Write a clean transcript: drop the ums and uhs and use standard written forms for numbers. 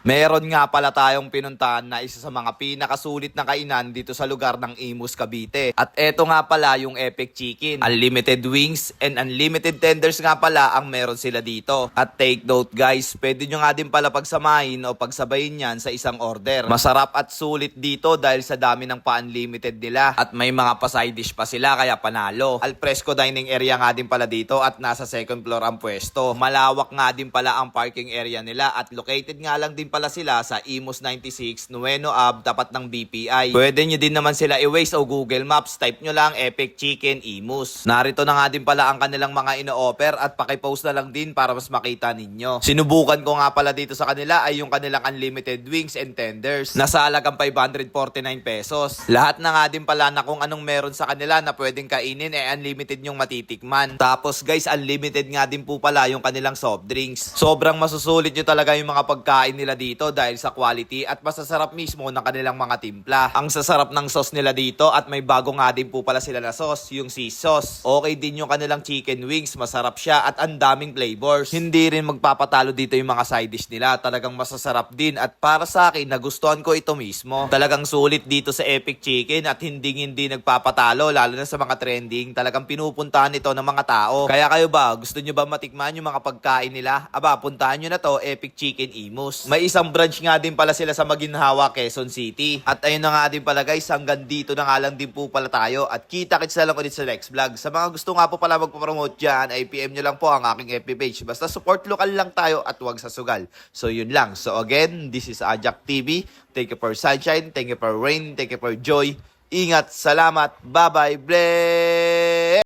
Meron nga pala tayong pinuntahan na isa sa mga pinakasulit na kainan dito sa lugar ng Imus, Cavite. At eto nga pala yung Epic Chicken. Unlimited wings and unlimited tenders nga pala ang meron sila dito. At take note guys, pwede nyo nga din pala pagsamahin o pagsabayin yan sa isang order. Masarap at sulit dito dahil sa dami ng pa-unlimited nila. At may mga pa-side dish pa sila kaya panalo. Al fresco dining area nga din pala dito at nasa second floor ang pwesto. Malawak nga din pala ang parking area nila at located nga lang din pala sila sa Imus 96, Nueno Ave, tapat ng BPI. Pwede nyo din naman sila i-Waze o Google Maps. Type nyo lang Epic Chicken Imus. Narito na nga din pala ang kanilang mga ino-offer at pakipost na lang din para mas makita ninyo. Sinubukan ko nga pala dito sa kanila ay yung kanilang unlimited wings and tenders. Nasa halagang 549 pesos. Lahat na nga din pala na kung anong meron sa kanila na pwedeng kainin unlimited yung matitikman. Tapos guys, unlimited nga din po pala yung kanilang soft drinks. Sobrang masusulit nyo talaga yung mga pagkain nila dito dahil sa quality at masasarap mismo ng kanilang mga timpla. Ang sasarap ng sauce nila dito at may bago nga din po pala sila na sauce, yung sea sauce. Okay din yung kanilang chicken wings, masarap siya at ang daming flavors. Hindi rin magpapatalo dito yung mga side dish nila, talagang masasarap din at para sa akin nagustuhan ko ito mismo. Talagang sulit dito sa Epic Chicken at hindi nagpapatalo lalo na sa mga trending. Talagang pinupuntahan ito ng mga tao. Kaya kayo ba, gusto nyo ba matikman yung mga pagkain nila? Aba, puntahan nyo na to, Epic Chicken Imus. May isang branch nga din pala sila sa Maginhawa, Quezon City. At ayun na nga din pala guys, hanggang dito na nga lang din po pala tayo. At kita-kits na lang ulit sa next vlog. Sa mga gusto nga po pala magpapromote dyan, ay PM nyo lang po ang aking FB page. Basta support local lang tayo at huwag sa sugal. So yun lang. So again, this is Ajak TV. Thank you for sunshine, thank you for rain, thank you for joy. Ingat, salamat, bye-bye, bless!